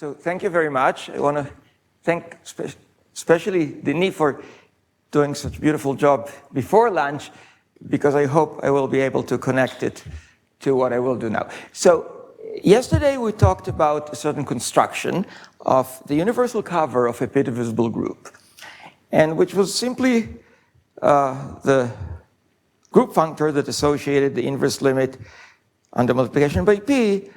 So thank you very much. I want to thank especially Denis for doing such a beautiful job before lunch, because I hope I will be able to connect it to what I will do now. So yesterday we talked about a certain construction of the universal cover of a p-divisible group, and which was simply the group functor that associated the inverse limit under multiplication by p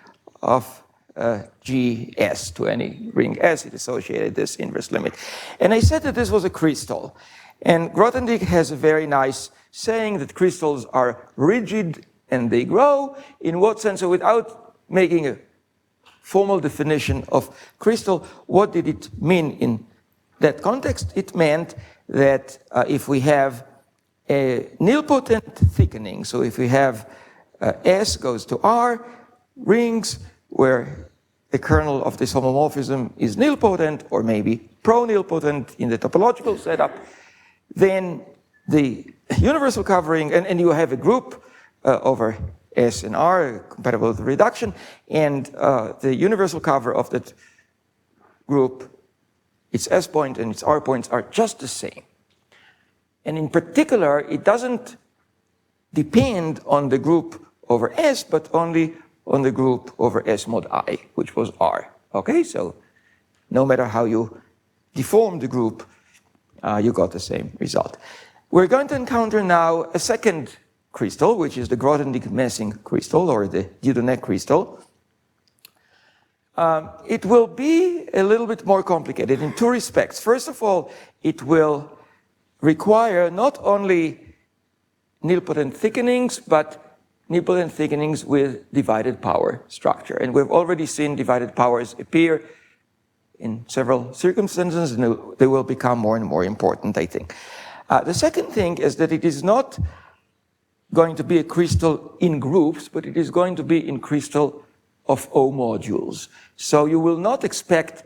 of Gs to any ring S. It associated this inverse limit. And I said that this was a crystal. And Grothendieck has a very nice saying that crystals are rigid and they grow. In what sense? So without making a formal definition of crystal, what did it mean in that context? It meant that if we have a nilpotent thickening, so if we have S goes to R, rings where the kernel of this homomorphism is nilpotent, or maybe pro-nilpotent in the topological setup, then the universal covering, and you have a group over S and R compatible with the reduction, and the universal cover of that group, its S point and its R points are just the same. And in particular, it doesn't depend on the group over S, but only on the group over S mod I, which was R. Okay, so no matter how you deform the group, you got the same result. We're going to encounter now a second crystal, which is the Grothendieck-Messing crystal, or the Dieudonné crystal. It will be a little bit more complicated in two respects. First of all, it will require not only nilpotent thickenings, but nilpotent thickenings with divided power structure. And we've already seen divided powers appear in several circumstances, and they will become more and more important, I think. The second thing is that it is not going to be a crystal in groups, but it is going to be in crystal of O modules. So you will not expect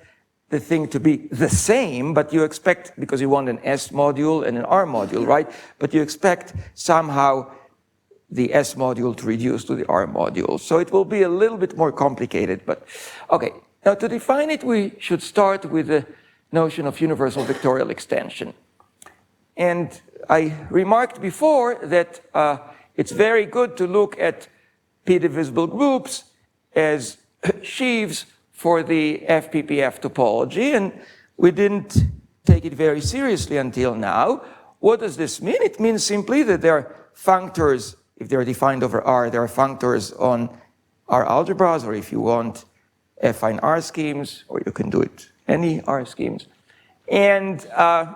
the thing to be the same, but you expect, because you want an S module and an R module, right? But you expect somehow the S module to reduce to the R module. So it will be a little bit more complicated, but okay. Now to define it, we should start with the notion of universal vectorial extension. And I remarked before that it's very good to look at p-divisible groups as sheaves for the FPPF topology, and we didn't take it very seriously until now. What does this mean? It means simply that there are functors. If they're defined over R, there are functors on R algebras, or if you want, affine R schemes, or you can do it any R schemes. And so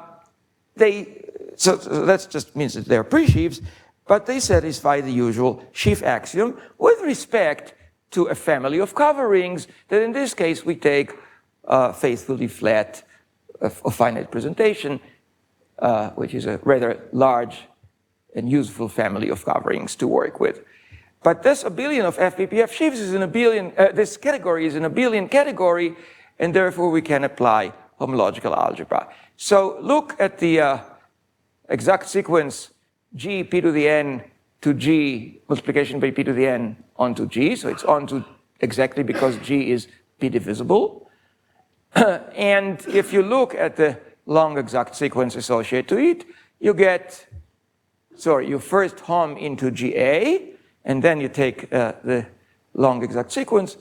that just means that they're pre-sheaves, but they satisfy the usual sheaf axiom with respect to a family of cover rings that in this case we take faithfully flat of finite presentation, which is a rather large and useful family of coverings to work with. But this abelian of FPPF sheaves is an abelian, this category is an abelian category, and therefore we can apply homological algebra. So look at the exact sequence G p to the n to G multiplication by p to the n onto G. So it's onto exactly because G is p-divisible. And if you look at the long exact sequence associated to it, you get, you first hom into GA, and then you take the long exact sequence,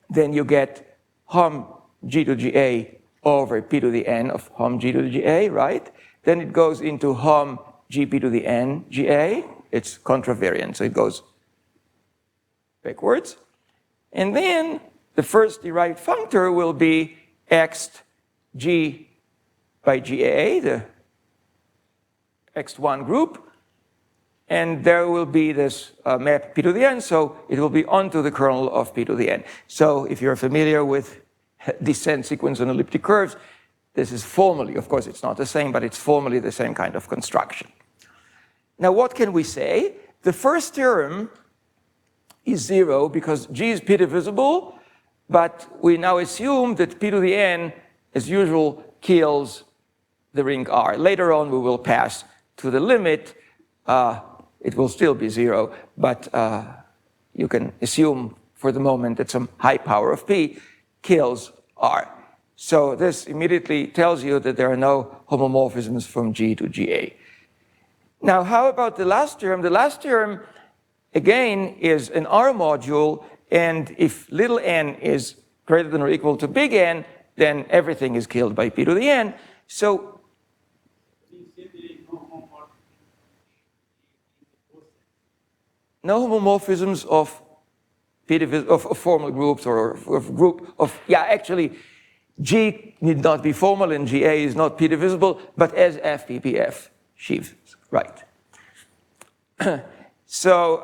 then you get hom G to GA over p to the n of hom G to GA, right? Then it goes into hom GP to the n GA. It's contravariant, so it goes backwards. And then the first derived functor will be x G by GA, the X1 group, and there will be this map p to the n, so it will be onto the kernel of p to the n. So if you're familiar with descent sequence on elliptic curves, this is formally, of course it's not the same, but it's formally the same kind of construction. Now what can we say? The first term is 0 because G is p-divisible, but we now assume that p to the n, as usual, kills the ring R. Later on we will pass to the limit. It will still be 0, but you can assume for the moment that some high power of p kills R. So this immediately tells you that there are no homomorphisms from G to GA. Now, how about the last term? The last term, again, is an R module, and if little n is greater than or equal to big N, then everything is killed by p to the n. So no homomorphisms of formal groups or of group of, yeah, actually, G need not be formal and GA is not p-divisible, but as FPPF sheaves, right. So,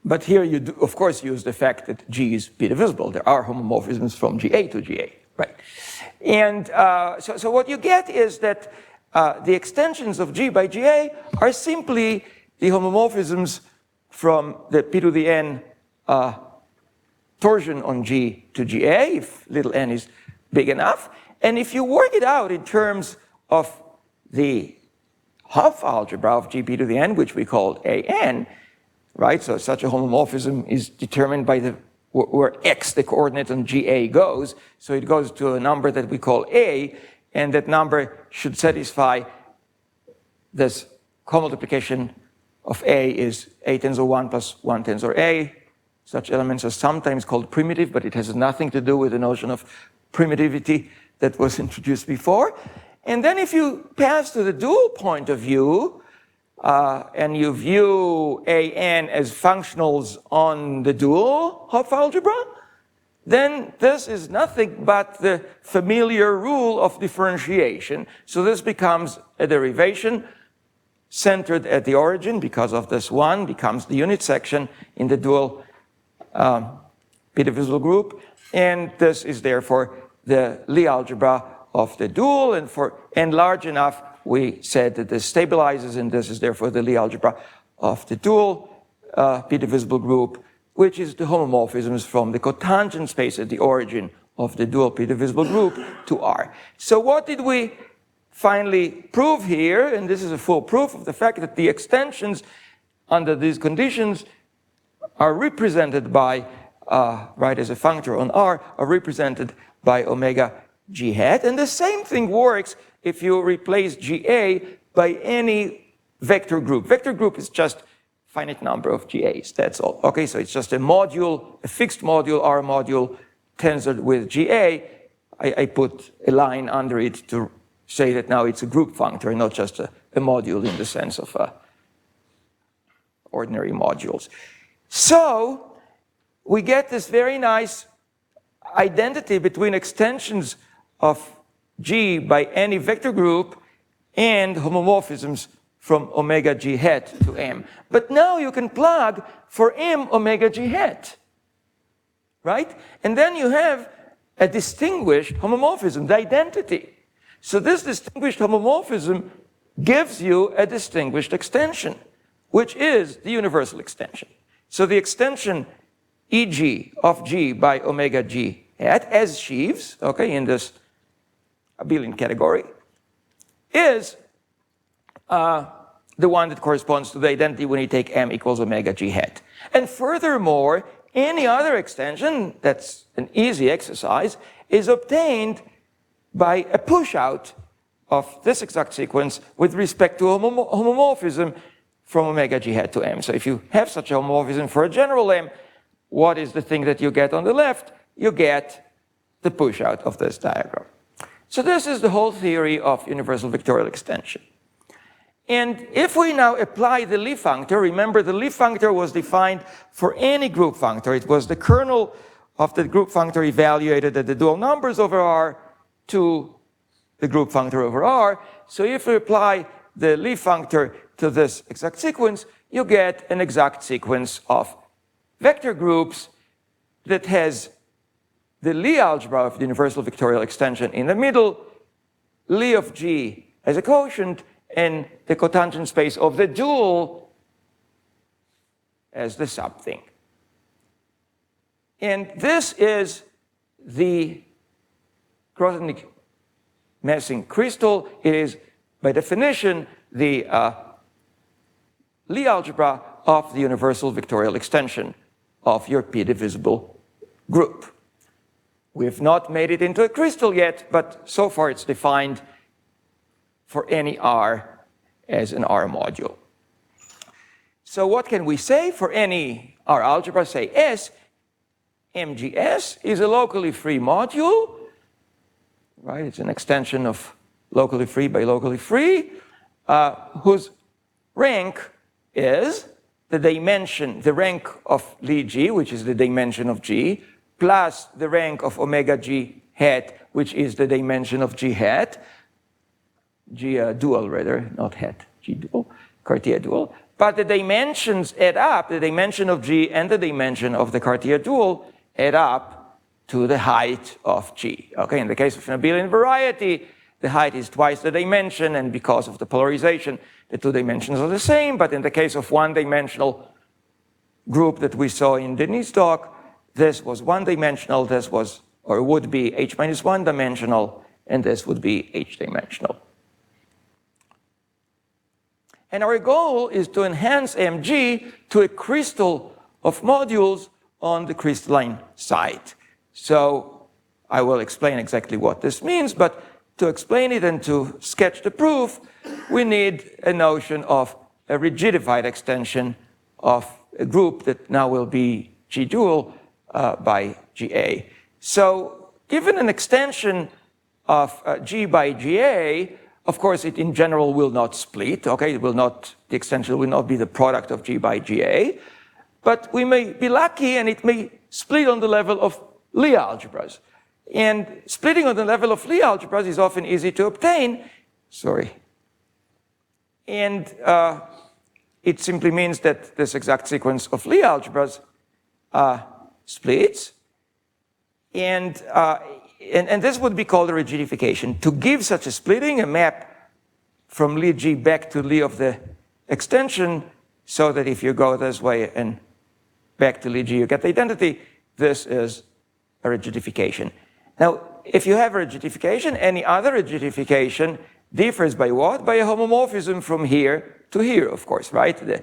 but here you do, of course, use the fact that G is p-divisible. There are homomorphisms from GA to GA, right. And so what you get is that the extensions of G by GA are simply the homomorphisms from the p to the n torsion on G to GA, if little n is big enough. And if you work it out in terms of the Hopf algebra of Gp to the n, which we call An, right? So such a homomorphism is determined by where x, the coordinate on GA, goes. So it goes to a number that we call A, and that number should satisfy this co-multiplication of A is A tensor 1 plus 1 tensor A. Such elements are sometimes called primitive, but it has nothing to do with the notion of primitivity that was introduced before. And then if you pass to the dual point of view, and you view An as functionals on the dual Hopf algebra, then this is nothing but the familiar rule of differentiation. So this becomes a derivation centered at the origin because of this one, becomes the unit section in the dual p-divisible group, and this is therefore the Lie algebra of the dual, and large enough we said that this stabilizes, and this is therefore the Lie algebra of the dual p-divisible group, which is the homomorphisms from the cotangent space at the origin of the dual p-divisible group to R. So what did we finally prove here? And this is a full proof of the fact that the extensions under these conditions are represented by, right, as a functor on R, are represented by omega G hat. And the same thing works if you replace GA by any vector group. Vector group is just finite number of GAs, that's all. Okay, so it's just a module, a fixed module, R module, tensored with GA. I put a line under it to say that now it's a group functor, not just a module in the sense of ordinary modules. So we get this very nice identity between extensions of G by any vector group and homomorphisms from omega G hat to M. But now you can plug for M omega G hat, right? And then you have a distinguished homomorphism, the identity. So this distinguished homomorphism gives you a distinguished extension, which is the universal extension. So the extension EG of G by omega G hat as sheaves, okay, in this abelian category, is the one that corresponds to the identity when you take M equals omega G hat. And furthermore, any other extension, that's an easy exercise, is obtained by a push out of this exact sequence with respect to homomorphism from omega G hat to M. So if you have such a homomorphism for a general M, what is the thing that you get on the left? You get the push out of this diagram. So this is the whole theory of universal vectorial extension. And if we now apply the Lie functor, remember the Lie functor was defined for any group functor. It was the kernel of the group functor evaluated at the dual numbers over R to the group functor over R. So if we apply the Lie functor to this exact sequence, you get an exact sequence of vector groups that has the Lie algebra of the universal vectorial extension in the middle, Lie of G as a quotient, and the cotangent space of the dual as the subthing. And this is the Grothendieck Messing crystal. It is, by definition, the Lie algebra of the universal vectorial extension of your p-divisible group. We've not made it into a crystal yet, but so far it's defined for any R as an R module. So what can we say for any R algebra, say S? MGS is a locally free module, right? It's an extension of locally free by locally free, whose rank is the dimension, the rank of Lie G, which is the dimension of G, plus the rank of omega G hat, which is the dimension of G hat, G dual rather, not hat, G dual, Cartier dual. But the dimensions add up, the dimension of G and the dimension of the Cartier dual add up to the height of G. Okay, in the case of an abelian variety, the height is twice the dimension, and because of the polarization, the two dimensions are the same. But in the case of one-dimensional group that we saw in Denis' talk, this was one-dimensional, this was, or would be H minus one dimensional, and this would be H dimensional. And our goal is to enhance MG to a crystal of modules on the crystalline side. So I will explain exactly what this means, but to explain it and to sketch the proof, we need a notion of a rigidified extension of a group that now will be G dual by GA. So given an extension of G by GA, of course, it in general will not split, okay? It will not, the extension will not be the product of G by GA, but we may be lucky and it may split on the level of Lie algebras. And splitting on the level of Lie algebras is often easy to obtain, and it simply means that this exact sequence of Lie algebras splits, and this would be called a rigidification. To give such a splitting, a map from Lie G back to Lie of the extension, so that if you go this way and back to Lie G, you get the identity, this is a rigidification. Now, if you have a rigidification, any other rigidification differs by what? By a homomorphism from here to here, of course, right? The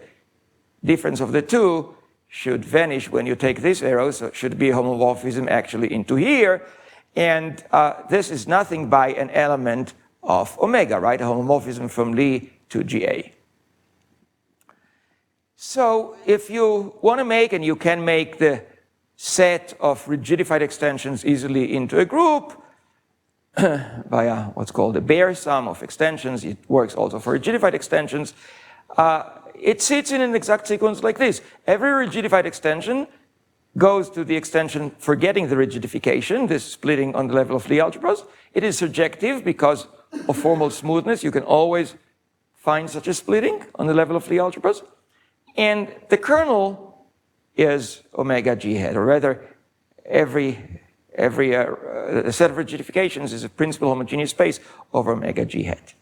difference of the two should vanish when you take this arrow, so it should be a homomorphism actually into here. And this is nothing by an element of omega, right? A homomorphism from Lie to GA. So if you want to make, and you can make the set of rigidified extensions easily into a group via what's called a bare sum of extensions, it works also for rigidified extensions, it sits in an exact sequence like this. Every rigidified extension goes to the extension forgetting the rigidification, this splitting on the level of Lie algebras. It is surjective because of formal smoothness. You can always find such a splitting on the level of Lie algebras. And the kernel is omega G hat, or rather, every set of rigidifications is a principal homogeneous space over omega G hat.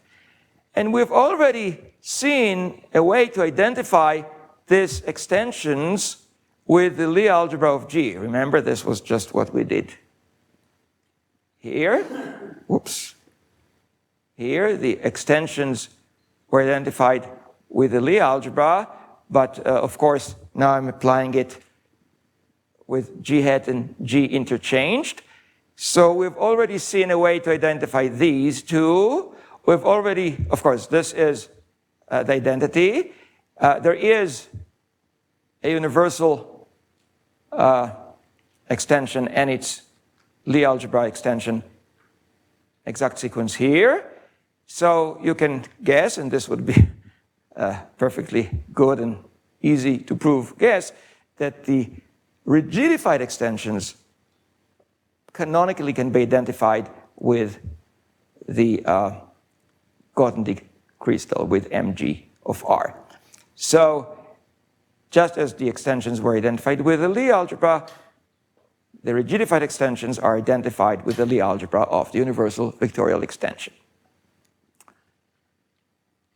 And we've already seen a way to identify these extensions with the Lie algebra of G. Remember, this was just what we did here. Whoops. Here, the extensions were identified with the Lie algebra, but of course, now I'm applying it with G hat and G interchanged. So we've already seen a way to identify these two. We've already, of course, this is the identity. There is a universal extension and its Lie algebra extension exact sequence here. So you can guess, and this would be perfectly good and easy to prove guess, that the rigidified extensions canonically can be identified with the Grothendieck crystal with Mg of R. So just as the extensions were identified with the Lie algebra, the rigidified extensions are identified with the Lie algebra of the universal vectorial extension.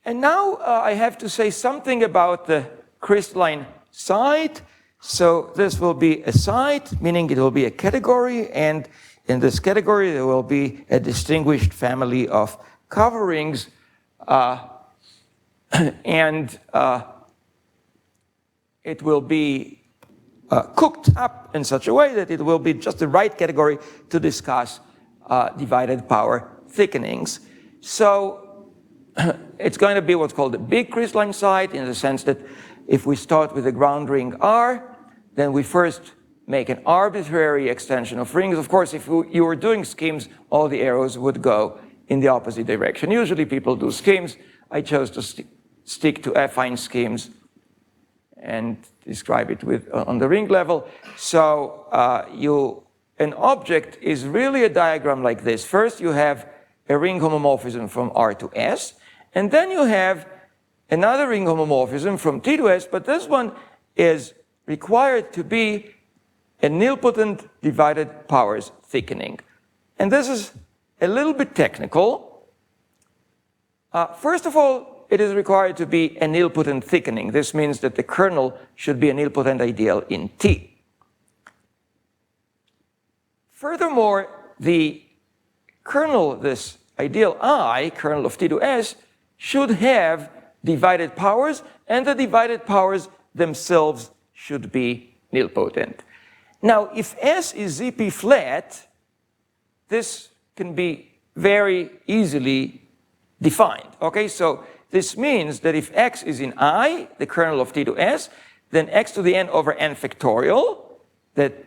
And now I have to say something about the crystalline side. So this will be a side, meaning it will be a category, and in this category there will be a distinguished family of coverings, and it will be cooked up in such a way that it will be just the right category to discuss divided power thickenings. So it's going to be what's called a big crystalline site, in the sense that if we start with a ground ring R, then we first make an arbitrary extension of rings. Of course, if you were doing schemes, all the arrows would go in the opposite direction. Usually people do schemes. I chose to stick to affine schemes and describe it with on the ring level. So an object is really a diagram like this. First, you have a ring homomorphism from R to S, and then you have another ring homomorphism from T to S, but this one is required to be a nilpotent divided powers thickening. And this is a little bit technical. First of all, it is required to be a nilpotent thickening. This means that the kernel should be a nilpotent ideal in T. Furthermore, the kernel, this ideal I, kernel of T to S, should have divided powers, and the divided powers themselves should be nilpotent. Now, if S is ZP flat, this can be very easily defined. Okay, so this means that if X is in I, the kernel of T to S, then X to the n over n factorial, that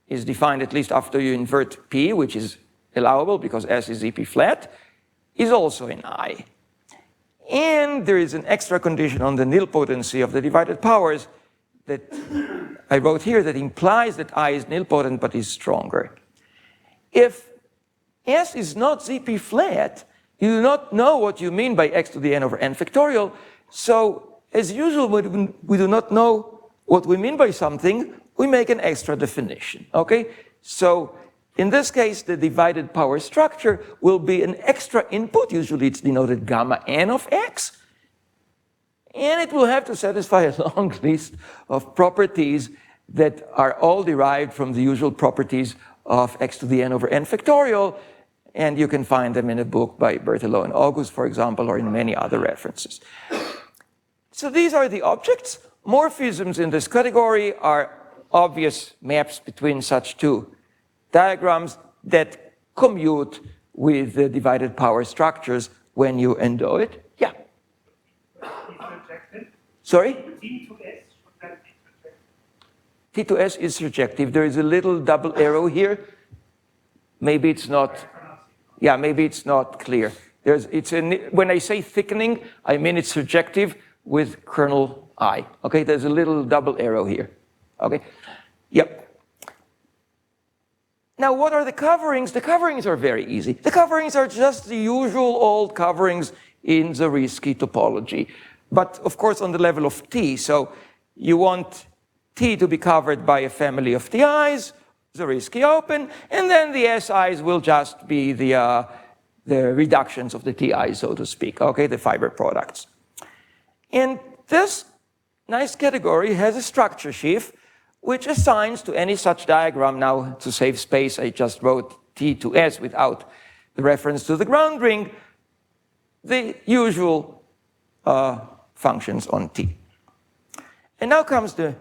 is defined at least after you invert P, which is allowable because S is ZP flat, is also in I. And there is an extra condition on the nilpotency of the divided powers that I wrote here that implies that I is nilpotent but is stronger. If S is not ZP flat, you do not know what you mean by X to the n over n factorial. So, as usual, when we do not know what we mean by something, we make an extra definition, okay? So, in this case, the divided power structure will be an extra input. Usually it's denoted gamma n of X. And it will have to satisfy a long list of properties that are all derived from the usual properties of X to the n over n factorial. And you can find them in a book by Berthelot and August, for example, or in many other references. So these are the objects. Morphisms in this category are obvious maps between such two diagrams that commute with the divided power structures when you endow it. Yeah? Sorry? T to S is surjective. There is a little double arrow here. Maybe it's not. Yeah, maybe it's not clear. When I say thickening, I mean it's surjective with kernel I. Okay, there's a little double arrow here. Okay, yep. Now, what are the coverings? The coverings are very easy. The coverings are just the usual old coverings in Zariski topology, but of course on the level of T. So you want T to be covered by a family of TIs, Zariski open, and then the SIs will just be the reductions of the TIs, so to speak, okay, the fiber products. And this nice category has a structure sheaf which assigns to any such diagram. Now, to save space, I just wrote T to S without the reference to the ground ring, the usual functions on T. And now comes the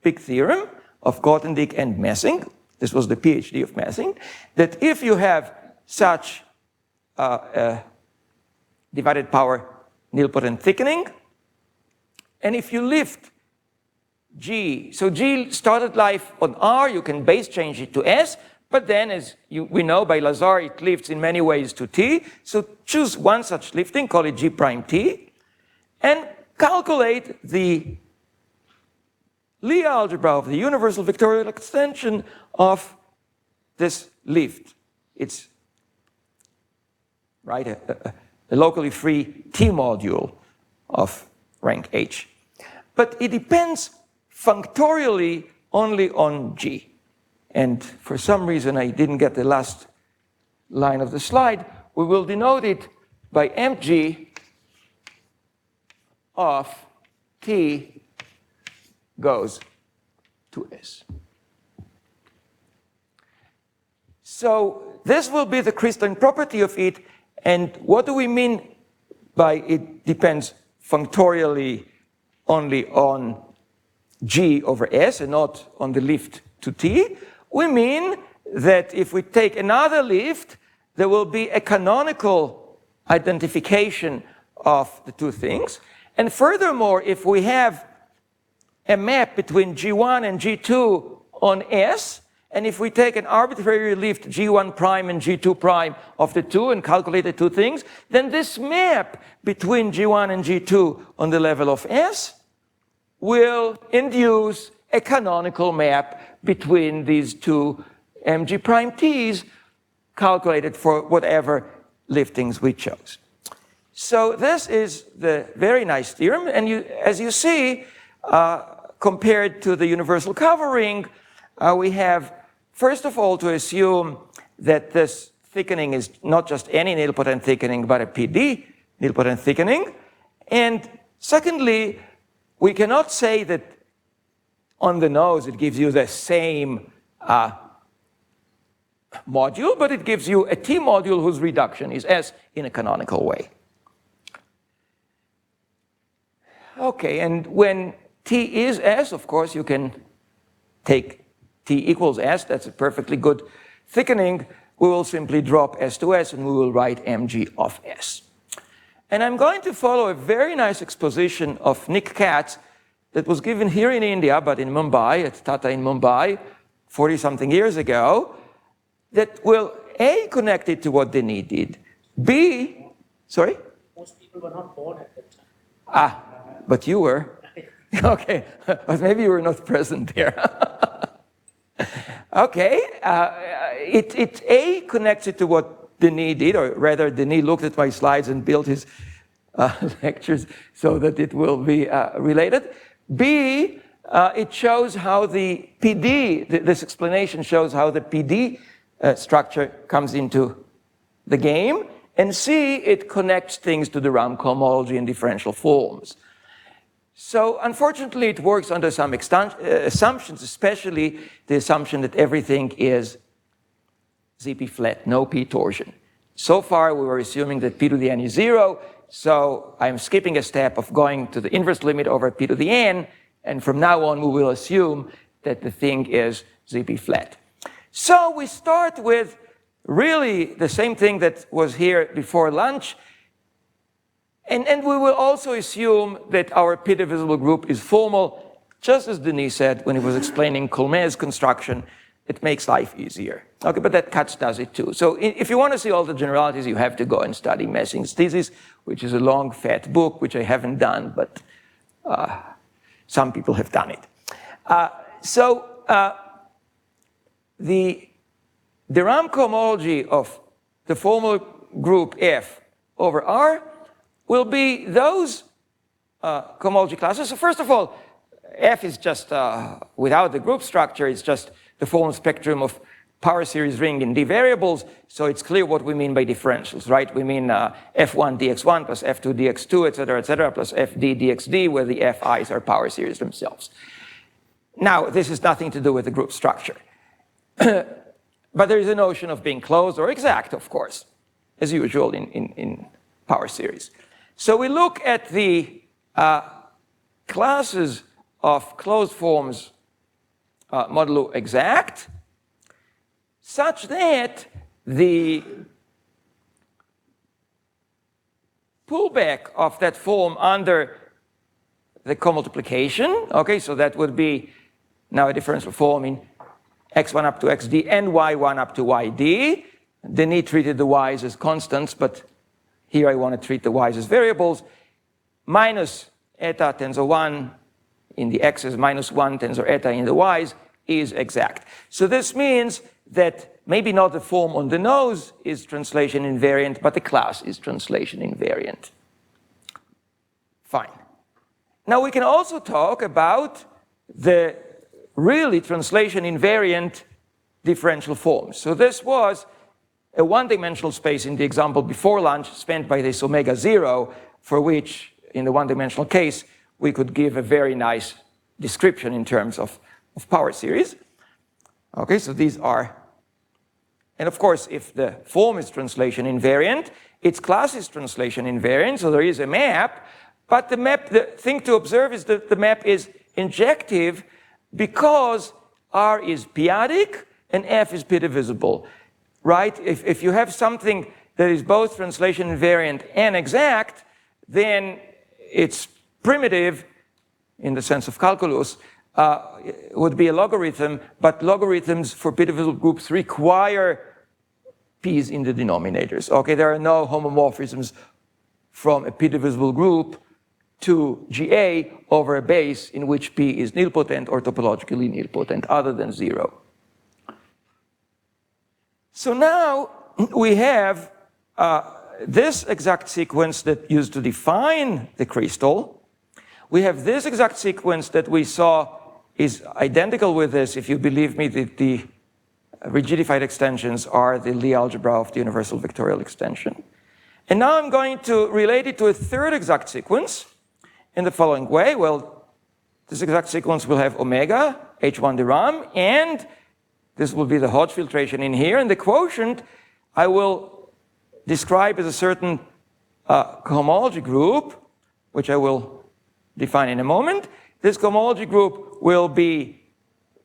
big theorem of Grothendieck and Messing. This was the PhD of Messing, that if you have such divided power nilpotent thickening, and if you lift G, so G started life on R, you can base change it to S, but then as we know by Lazar, it lifts in many ways to T, so choose one such lifting, call it G prime T, and calculate the Lie algebra of the universal vectorial extension of this lift. It's right, a locally free T module of rank H. But it depends functorially only on G. And for some reason I didn't get the last line of the slide. We will denote it by mg of T goes to S. So this will be the crystalline property of it. And what do we mean by it depends functorially only on G over S and not on the lift to T, we mean that if we take another lift, there will be a canonical identification of the two things. And furthermore, if we have a map between G1 and G2 on S, and if we take an arbitrary lift G1 prime and G2 prime of the two and calculate the two things, then this map between G1 and G2 on the level of S will induce a canonical map between these two mg prime t's calculated for whatever liftings we chose. So this is the very nice theorem, and as you see, compared to the universal covering, we have, first of all, to assume that this thickening is not just any nilpotent thickening, but a PD nilpotent thickening. And secondly, we cannot say that on the nose it gives you the same module, but it gives you a T module whose reduction is S in a canonical way. Okay, and when T is S, of course, you can take T equals S. That's a perfectly good thickening. We will simply drop S to S, and we will write mg of S. And I'm going to follow a very nice exposition of Nick Katz that was given here in India, but in Mumbai, at Tata in Mumbai, 40-something years ago, that will A, connect it to what Denis did, B, sorry? Most people were not born at that time. Ah, but you were. Okay, but maybe you were not present there. Okay, it A, connects it to what Denis did, or rather Denis looked at my slides and built his lectures so that it will be related. B, it shows how the PD, this explanation shows how the PD structure comes into the game. And C, it connects things to the Ram cohomology and differential forms. So unfortunately, it works under some assumptions, especially the assumption that everything is ZP flat, no P torsion. So far, we were assuming that P to the n is 0, so I'm skipping a step of going to the inverse limit over P to the n, and from now on, we will assume that the thing is ZP flat. So we start with really the same thing that was here before lunch, and we will also assume that our p-divisible group is formal, just as Denis said when he was explaining Colmet's construction. It makes life easier. Okay, but that Katz does it too. So if you want to see all the generalities, you have to go and study Messing's thesis, which is a long, fat book, which I haven't done, but some people have done it. The Ram cohomology of the formal group F over R will be those cohomology classes. So first of all, F is just, without the group structure, it's just the formal spectrum of power series ring in D variables, so it's clear what we mean by differentials, right? We mean F1 dx1 plus F2 dx2, et cetera, plus Fd dxd, where the Fi's are power series themselves. Now, this has nothing to do with the group structure. But there is a notion of being closed or exact, of course, as usual in power series. So we look at the classes of closed forms modulo exact, such that the pullback of that form under the co-multiplication, okay, so that would be now a differential form in x1 up to xd and y1 up to yd. Denis treated the y's as constants, but here I want to treat the y's as variables. Minus eta tensor 1 in the x's, minus 1 tensor eta in the y's is exact. So this means that maybe not the form on the nose is translation invariant, but the class is translation invariant. Fine. Now we can also talk about the really translation invariant differential forms. So this was a one-dimensional space in the example before lunch spent by this omega 0, for which, in the one-dimensional case, we could give a very nice description in terms of power series. Okay, so these are, and of course, if the form is translation invariant, its class is translation invariant, so there is a map, but the map, the thing to observe is that the map is injective because R is p-adic and F is p-divisible, right? If you have something that is both translation invariant and exact, then it's primitive in the sense of calculus, would be a logarithm, but logarithms for p-divisible groups require p's in the denominators. Okay, there are no homomorphisms from a p-divisible group to GA over a base in which p is nilpotent or topologically nilpotent, other than 0. So now we have this exact sequence that used to define the crystal. We have this exact sequence that we saw is identical with this, if you believe me, that the rigidified extensions are the Lie algebra of the universal vectorial extension. And now I'm going to relate it to a third exact sequence in the following way. Well, this exact sequence will have omega, H1 de Rham, and this will be the Hodge filtration in here, and the quotient I will describe as a certain cohomology group, which I will define in a moment. This cohomology group will be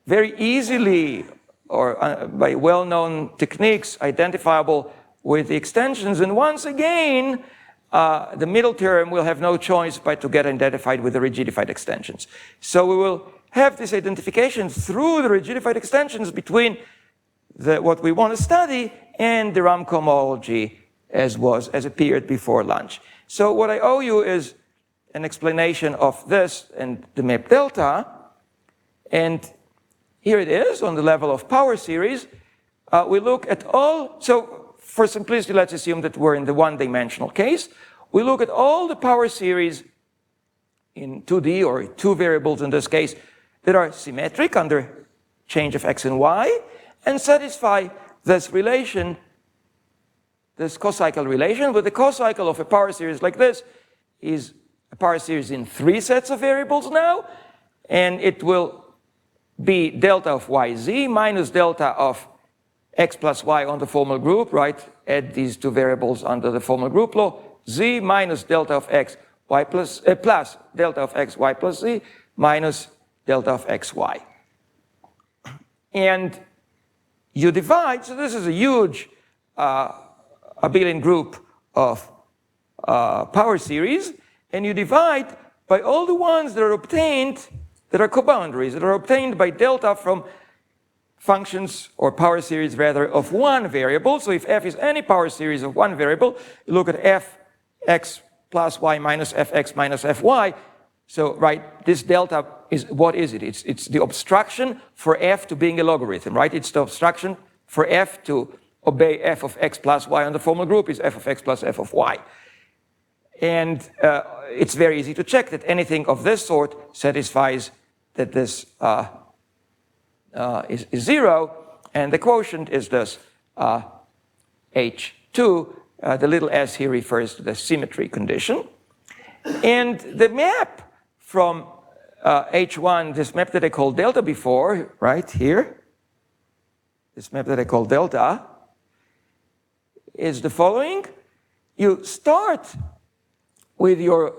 very easily, or by well-known techniques, identifiable with the extensions. And once again, the middle term will have no choice but to get identified with the rigidified extensions. So we will have this identification through the rigidified extensions between what we want to study and the Rham cohomology as appeared before lunch. So what I owe you is an explanation of this and the map delta. And here it is on the level of power series. We look at all, so for simplicity, let's assume that we're in the one-dimensional case. We look at all the power series in 2D, or two variables in this case, that are symmetric under change of x and y, and satisfy this relation, this cocycle relation, with the cocycle of a power series like this is a power series in 3 sets of variables now, and it will be delta of yz minus delta of x plus y on the formal group, right? Add these two variables under the formal group law, z minus delta of x y plus delta of x y plus z minus delta of x y. And you divide, so this is a huge abelian group of power series, and you divide by all the ones that are obtained, that are coboundaries, that are obtained by delta from functions, or power series rather, of one variable. So if f is any power series of one variable, you look at fx plus y minus fx minus fy. So, right, this delta is, what is it? It's the obstruction for f to being a logarithm, right? It's the obstruction for f to obey f of x plus y on the formal group is f of x plus f of y. And it's very easy to check that anything of this sort satisfies that this is 0, and the quotient is this H2. The little s here refers to the symmetry condition. And the map from H1, this map that I called delta before, right here, this map that I called delta, is the following. You start with your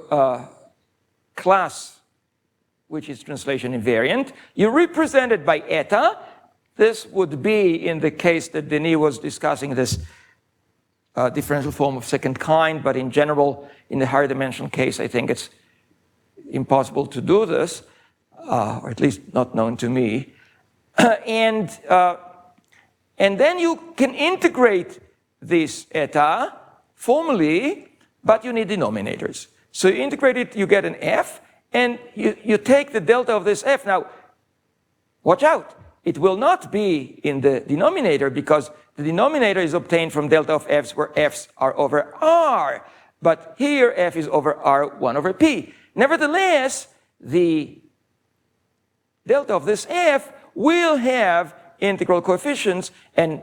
class, which is translation invariant. You represent it by eta. This would be, in the case that Denis was discussing, this differential form of second kind, but in general, in the higher dimensional case, I think it's impossible to do this, or at least not known to me. And then you can integrate this eta formally, but you need denominators. So you integrate it, you get an f, and you take the delta of this f. Now, watch out. It will not be in the denominator, because the denominator is obtained from delta of f's, where f's are over r. But here, f is over r1 over p. Nevertheless, the delta of this f will have integral coefficients, and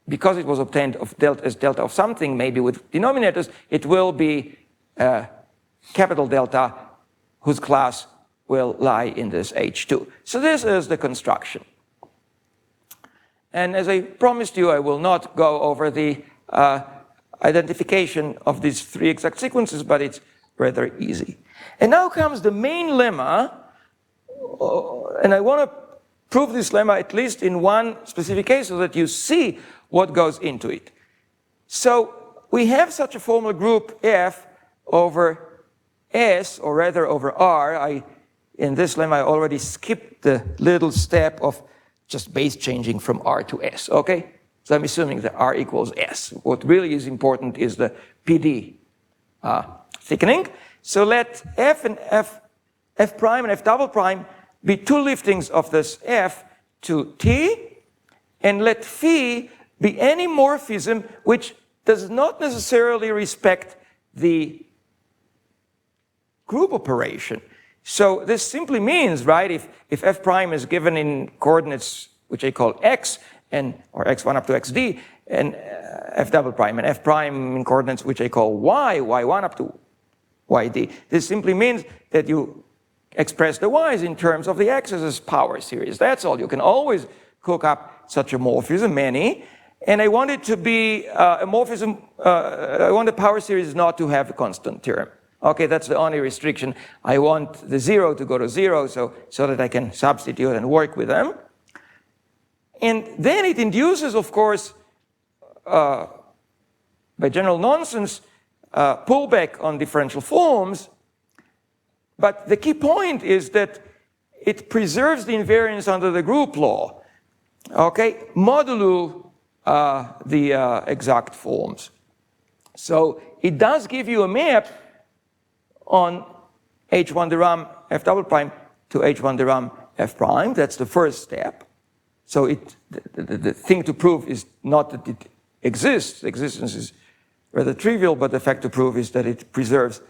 because it was obtained of as delta of something, maybe with denominators, it will be capital delta, whose class will lie in this H2. So this is the construction. And as I promised you, I will not go over the identification of these 3 exact sequences, but it's rather easy. And now comes the main lemma and I want to prove this lemma at least in one specific case so that you see what goes into it. So we have such a formal group F over S, or rather over R. In this lemma, I already skipped the little step of just base changing from R to S, okay? So I'm assuming that R equals S. What really is important is the PD thickening. So let F and F prime and F double prime be two liftings of this F to T, and let phi be any morphism which does not necessarily respect the group operation. So this simply means, right, if F prime is given in coordinates which I call X, or X1 up to XD, and F double prime, and F prime in coordinates which I call Y, Y1 up to YD. This simply means that you express the Y's in terms of the X's as power series. That's all. You can always cook up such a morphism, many. And I want it to be a morphism, I want the power series not to have a constant term. Okay, that's the only restriction. I want the 0 to go to 0 so that I can substitute and work with them. And then it induces, of course, by general nonsense, pullback on differential forms. But the key point is that it preserves the invariance under the group law. Okay, modulo the exact forms. So it does give you a map on H1 de Rham F double prime to H1 de Rham F prime. That's the first step. So the thing to prove is not that it exists. Existence is rather trivial, but the fact to prove is that it preserves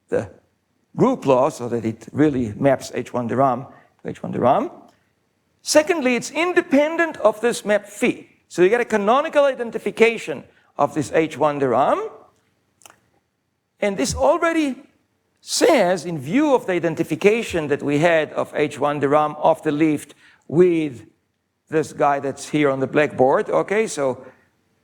the group law so that it really maps H1 de Rham to H1 de Rham. Secondly, it's independent of this map phi. So you get a canonical identification of this H1 de Rham. And this already says, in view of the identification that we had of H1 de Rham of the lift with this guy that's here on the blackboard, okay? So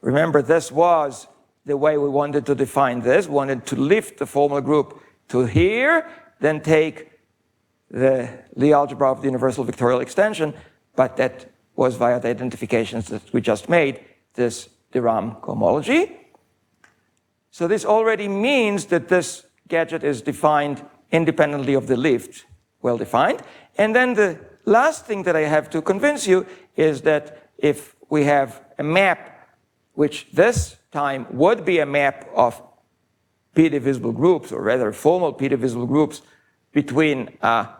remember, this was the way we wanted to define this. We wanted to lift the formal group to here, then take the Lie algebra of the universal vectorial extension, but that was via the identifications that we just made, this de Rham cohomology. So this already means that this gadget is defined independently of the lift, well defined. And then the last thing that I have to convince you is that if we have a map, which this time would be a map of p-divisible groups, or rather formal p-divisible groups between F1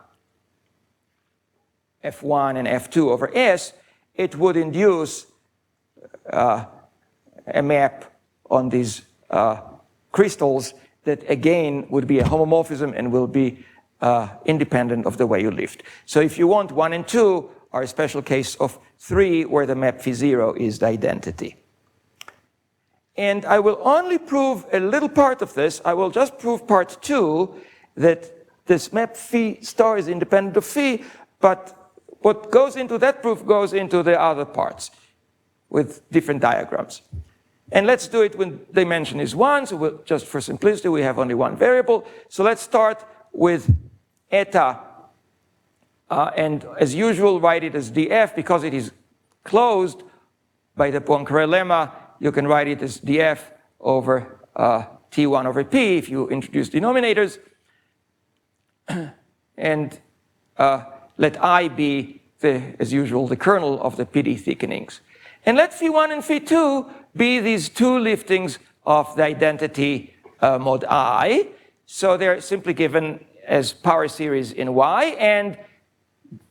and F2 over S, it would induce a map on these crystals that again would be a homomorphism and will be independent of the way you lift. So if you want 1 and 2 are a special case of 3 where the map phi 0 is the identity. And I will only prove a little part of this. I will just prove part 2, that this map phi star is independent of phi, but what goes into that proof goes into the other parts with different diagrams. And let's do it when dimension is 1, so we'll, just for simplicity, we have only one variable. So let's start with eta, and as usual, write it as df, because it is closed by the Poincare lemma. You can write it as df over t1 over p if you introduce denominators. And let I be, as usual, the kernel of the PD thickenings. And let phi1 and phi2 be these two liftings of the identity mod I. So they're simply given as power series in Y. And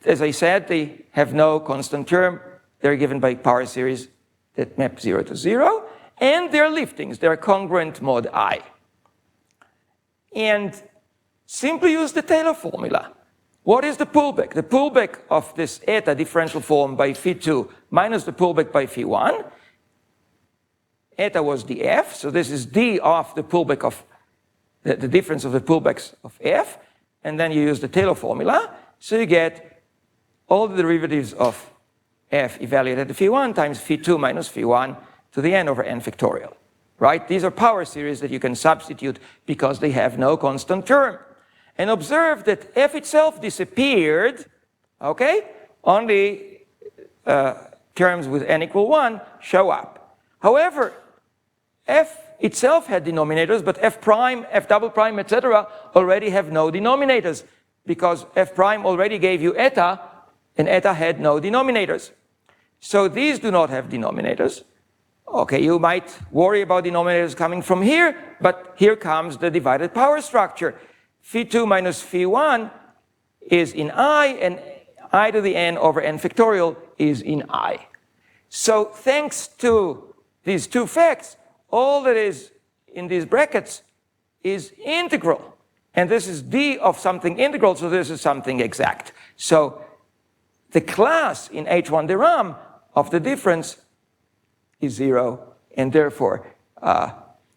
as I said, they have no constant term. They're given by power series that map 0 to 0. And they're liftings. They're congruent mod I. And simply use the Taylor formula. What is the pullback? The pullback of this eta differential form by phi2 minus the pullback by phi1. Eta was the f, so this is d of the pullback of the difference of the pullbacks of f. And then you use the Taylor formula, so you get all the derivatives of f evaluated at phi1 times phi2 minus phi1 to the n over n factorial. Right? These are power series that you can substitute because they have no constant term. And observe that f itself disappeared, Okay? Only terms with n equal 1 show up. However, f itself had denominators, but f prime, f double prime, etc. already have no denominators, because f prime already gave you eta, and eta had no denominators. So these do not have denominators. Okay, you might worry about denominators coming from here, but here comes the divided power structure. Phi2 minus Phi1 is in I, and I to the n over n factorial is in I. So thanks to these two facts, all that is in these brackets is integral. And this is d of something integral, so this is something exact. So the class in H1 de Rham of the difference is 0, and therefore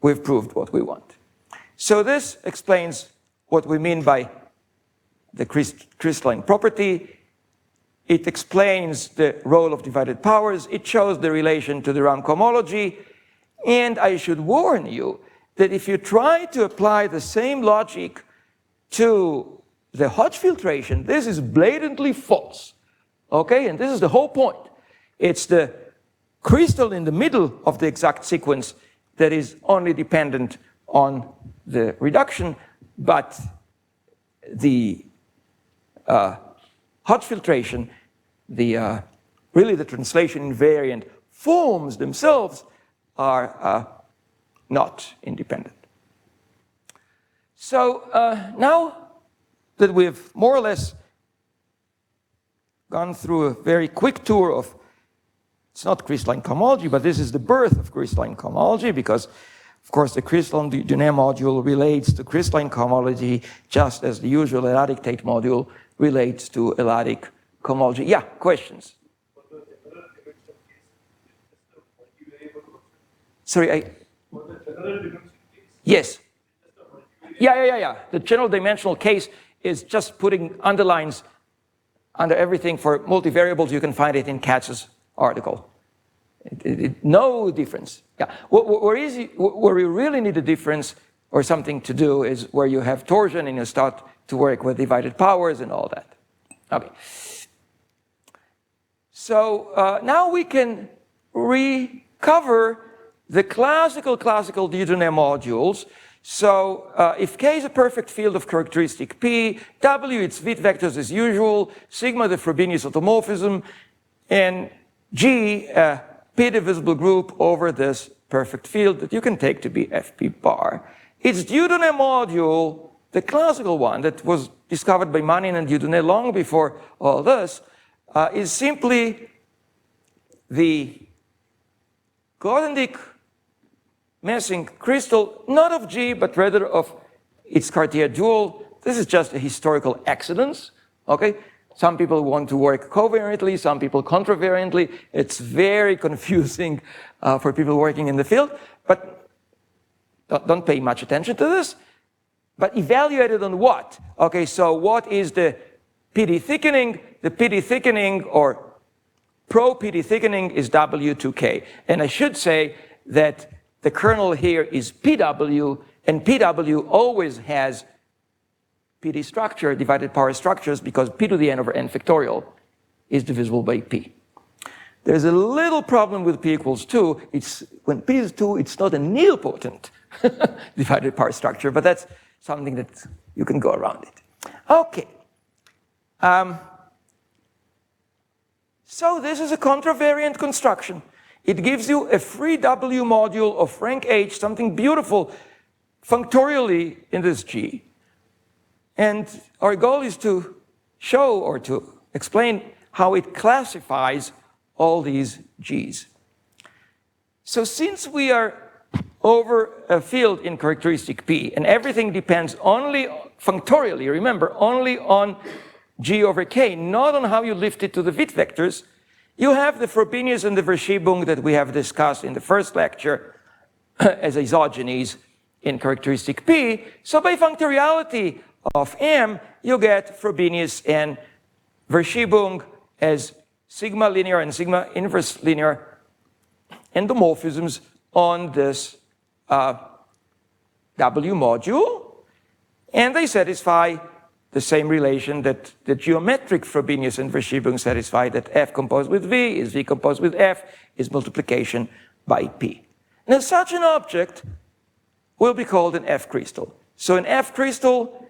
we've proved what we want. So this explains what we mean by the crystalline property. It explains the role of divided powers. It shows the relation to the Rham cohomology. And I should warn you that if you try to apply the same logic to the Hodge filtration, this is blatantly false. Okay, and this is the whole point. It's the crystal in the middle of the exact sequence that is only dependent on the reduction, but the Hodge filtration, really the translation invariant forms themselves are not independent. So now that we've more or less gone through a very quick tour of, it's not crystalline cohomology, but this is the birth of crystalline cohomology, because of course the crystalline Dunet module relates to crystalline cohomology just as the usual L-adic Tate module relates to L-adic cohomology. Yeah, questions? Sorry, yes. Yeah. The general dimensional case is just putting underlines under everything for multivariables. You can find it in Katz's article. No difference. Yeah. Where you really need a difference or something to do is where you have torsion and you start to work with divided powers and all that. Okay. So now we can recover the classical Dieudonné modules. So if K is a perfect field of characteristic P, W its Witt vectors as usual, sigma the Frobenius automorphism, and G a p-divisible group over this perfect field that you can take to be Fp bar. Its Dieudonné module, the classical one that was discovered by Manin and Dieudonné long before all this, is simply the Grothendieck Messing crystal, not of G, but rather of its Cartier dual. This is just a historical accident, okay? Some people want to work covariantly, some people contravariantly. It's very confusing for people working in the field, but don't pay much attention to this. But evaluate it on what? Okay, so what is the PD thickening? The PD thickening, or pro-PD thickening, is W2K. And I should say that the kernel here is PW, and PW always has PD structure, divided power structures, because P to the n over n factorial is divisible by P. There's a little problem with P equals 2. When P is 2, it's not a nilpotent divided power structure, but that's something that you can go around it. Okay. So this is a contravariant construction. It gives you a free W module of rank H, something beautiful, functorially in this G. And our goal is to show or to explain how it classifies all these G's. So since we are over a field in characteristic P, and everything depends only, functorially, remember, only on G over K, not on how you lift it to the Witt vectors, you have the Frobenius and the Verschiebung that we have discussed in the first lecture as isogenies in characteristic P. So by functoriality of M, you get Frobenius and Verschiebung as sigma linear and sigma inverse linear endomorphisms on this W module, and they satisfy the same relation that the geometric Frobenius and Verschiebung satisfy, that F composed with V is V composed with F is multiplication by P. Now such an object will be called an F crystal. So an F crystal,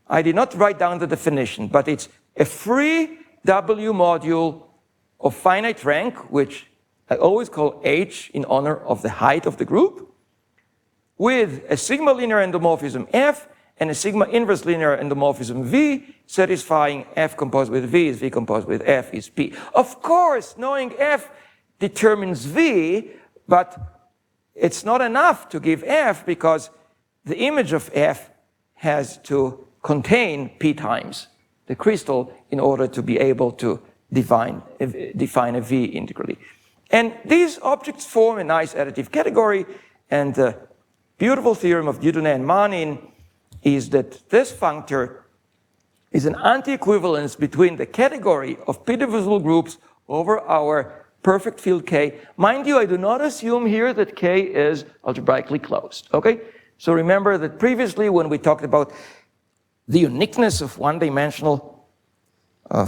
I did not write down the definition, but it's a free W module of finite rank, which I always call H in honor of the height of the group, with a sigma linear endomorphism F and a sigma inverse linear endomorphism V, satisfying F composed with V is V composed with F is P. Of course, knowing F determines V, but it's not enough to give F, because the image of F has to contain P times the crystal in order to be able to define a V integrally. And these objects form a nice additive category, and the beautiful theorem of Dieudonné and Manin is that this functor is an anti-equivalence between the category of p-divisible groups over our perfect field K. Mind you, I do not assume here that K is algebraically closed, okay? So remember that previously when we talked about the uniqueness of one-dimensional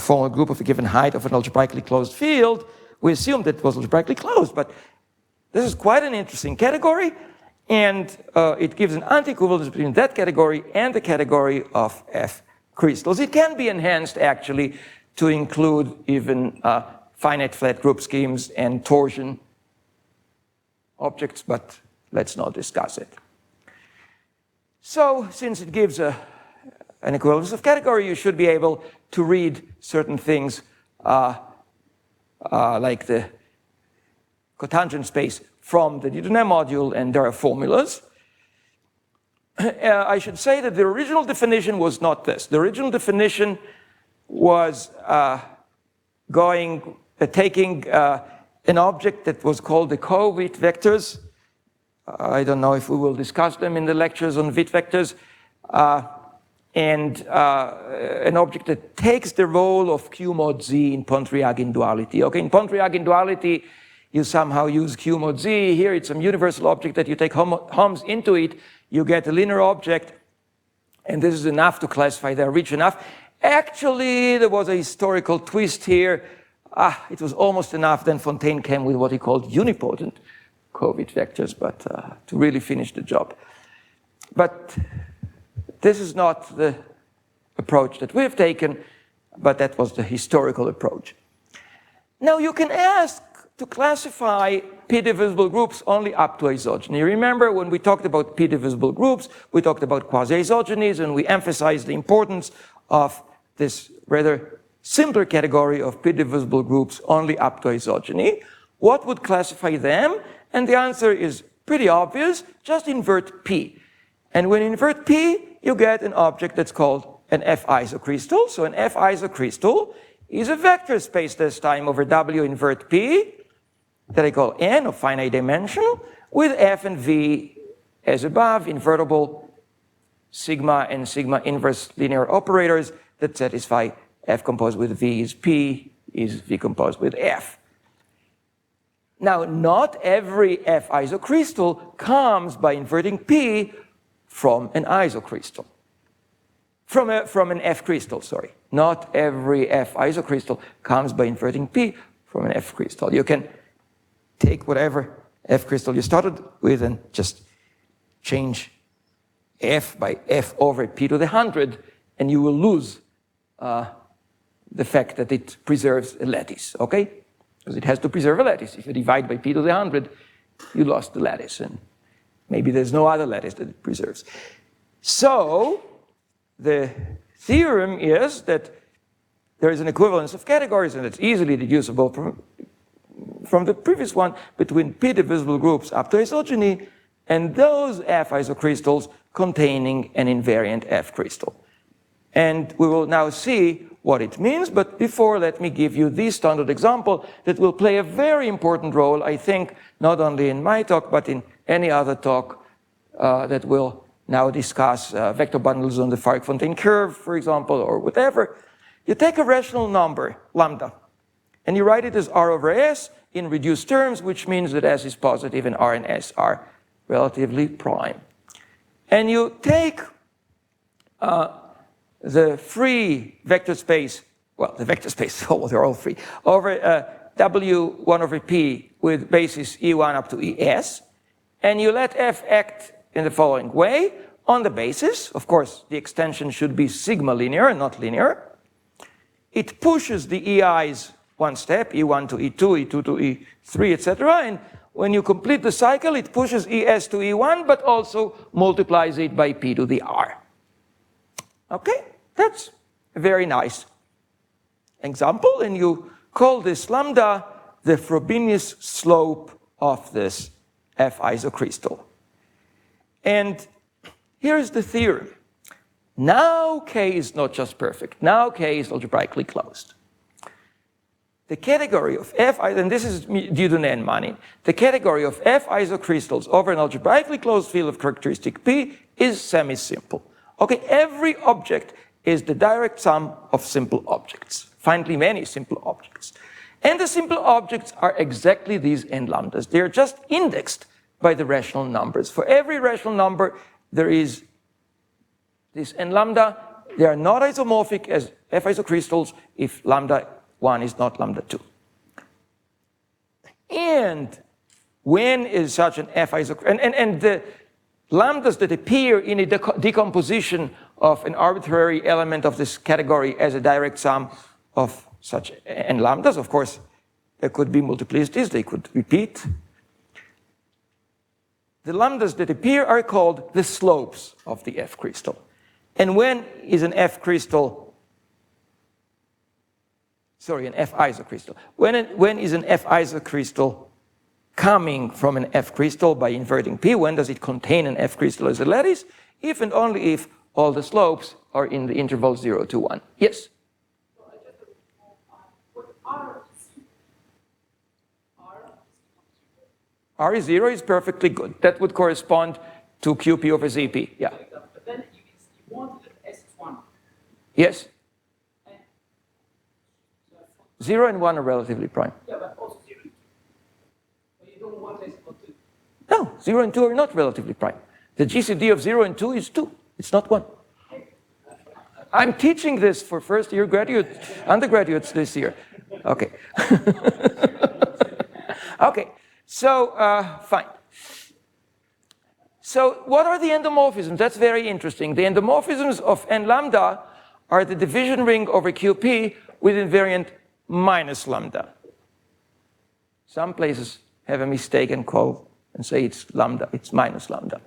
formal group of a given height of an algebraically closed field, we assumed that it was algebraically closed, but this is quite an interesting category, and it gives an anti-equivalence between that category and the category of F crystals. It can be enhanced actually to include even finite flat group schemes and torsion objects, but let's not discuss it. So since it gives an equivalence of category, you should be able to read certain things like the cotangent space from the Dieudonné module, and there are formulas. I should say that the original definition was not this. The original definition was taking an object that was called the co-Witt vectors. I don't know if we will discuss them in the lectures on Witt vectors. And an object that takes the role of Q mod Z in Pontryagin duality. Okay, in Pontryagin duality, you somehow use Q mod Z. Here it's some universal object that you take Homs into it, you get a linear object, and this is enough to classify they're rich enough. Actually, there was a historical twist here. It was almost enough. Then Fontaine came with what he called unipotent co-Witt vectors, but to really finish the job. But this is not the approach that we have taken, but that was the historical approach. Now you can ask to classify p-divisible groups only up to isogeny. Remember when we talked about p-divisible groups, we talked about quasi-isogenies, and we emphasized the importance of this rather simpler category of p-divisible groups only up to isogeny. What would classify them? And the answer is pretty obvious. Just invert P. And when you invert P, you get an object that's called an F-isocrystal. So an F-isocrystal is a vector space this time over W invert P, that I call N of finite dimension, with F and V as above, invertible sigma and sigma inverse linear operators that satisfy F composed with V is P, is V composed with F. Now, not every F-isocrystal comes by inverting P from an isocrystal. From an F crystal, sorry. Not every F-isocrystal comes by inverting P from an F crystal. You can take whatever F crystal you started with and just change F by F over P to the 100, and you will lose the fact that it preserves a lattice, okay? Because it has to preserve a lattice. If you divide by P to the 100, you lost the lattice, and maybe there's no other lattice that it preserves. So the theorem is that there is an equivalence of categories, and it's easily deducible from the previous one, between p-divisible groups up to isogeny and those F-isocrystals containing an invariant F crystal. And we will now see what it means, but before, let me give you the standard example that will play a very important role, I think, not only in my talk, but in any other talk that will now discuss vector bundles on the Fark-Fontaine curve, for example, or whatever. You take a rational number, lambda, and you write it as R over S in reduced terms, which means that S is positive and R and S are relatively prime. And you take the free vector space, well, the vector space, oh, they're all free, over W1 over P with basis E1 up to ES, and you let F act in the following way on the basis, of course, the extension should be sigma linear and not linear. It pushes the EIs one step, E1 to E2, E2 to E3, etc. And when you complete the cycle, it pushes ES to E1, but also multiplies it by P to the R. Okay, that's a very nice example, and you call this lambda the Frobenius slope of this F isocrystal. And here's the theorem. Now K is not just perfect. Now K is algebraically closed. The category of F, and this is due to Nenmanin, the category of F isocrystals over an algebraically closed field of characteristic P is semi-simple. Okay, every object is the direct sum of simple objects, finally many simple objects. And the simple objects are exactly these n lambdas. They are just indexed by the rational numbers. For every rational number, there is this n lambda. They are not isomorphic as F isocrystals if lambda 1 is not lambda 2. And when is such an F isocrystal? And the lambdas that appear in a decomposition of an arbitrary element of this category as a direct sum of such n lambdas, of course, there could be multiplicities, they could repeat. The lambdas that appear are called the slopes of the F crystal. And when is an F crystal, sorry, an F isocrystal? When is an F isocrystal coming from an F crystal by inverting P? When does it contain an F crystal as a lattice? If and only if all the slopes are in the interval 0 to 1. Yes? R is 0 is perfectly good. That would correspond to QP over ZP. Yeah. But then you want that S is 1. Yes. 0 and 1 are relatively prime. Yeah, but also 0 and 2. But you don't want S equal 2. No, 0 and 2 are not relatively prime. The GCD of 0 and 2 is 2. It's not 1. I'm teaching this for first-year undergraduates this year. Okay. Okay. So, fine. So, what are the endomorphisms? That's very interesting. The endomorphisms of n lambda are the division ring over QP with invariant minus lambda. Some places have a mistake and call and say it's lambda, it's minus lambda.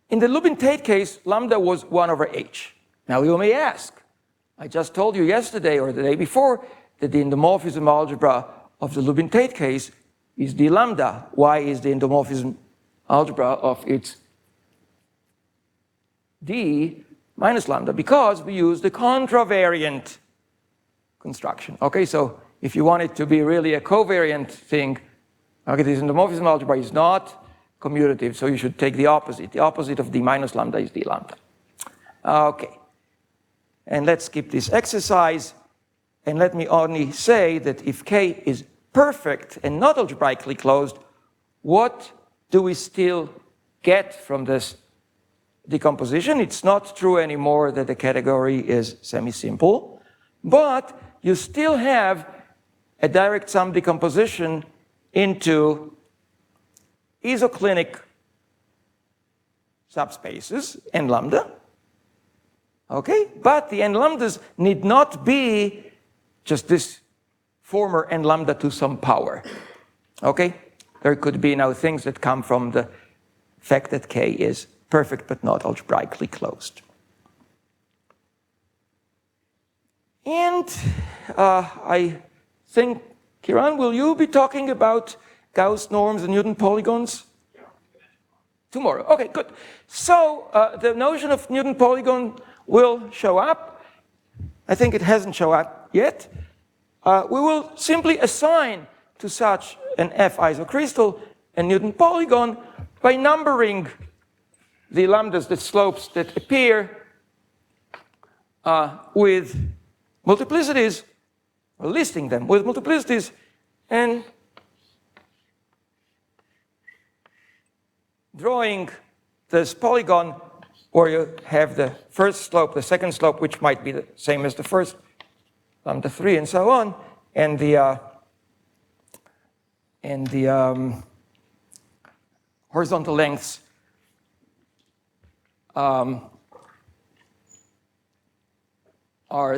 In the Lubin-Tate case, lambda was 1 over h. Now you may ask, I just told you yesterday or the day before that the endomorphism algebra of the Lubin-Tate case is d lambda. Why is the endomorphism algebra of its d minus lambda? Because we use the contravariant construction. Okay, so if you want it to be really a covariant thing, okay, this endomorphism algebra is not commutative, so you should take the opposite. The opposite of d minus lambda is d lambda. Okay, and let's skip this exercise. And let me only say that if K is perfect and not algebraically closed, what do we still get from this decomposition? It's not true anymore that the category is semi-simple, but you still have a direct sum decomposition into isoclinic subspaces, n lambda. Okay, but the n lambdas need not be just this former n lambda to some power. Okay? There could be now things that come from the fact that K is perfect but not algebraically closed. And I think, Kiran, will you be talking about Gauss norms and Newton polygons? Tomorrow. Okay, good. So the notion of Newton polygon will show up. I think it hasn't shown up yet. We will simply assign to such an F isocrystal a Newton polygon by numbering the lambdas, the slopes that appear with multiplicities, or listing them with multiplicities, and drawing this polygon where you have the first slope, the second slope, which might be the same as the first, lambda 3, and so on, and the horizontal lengths are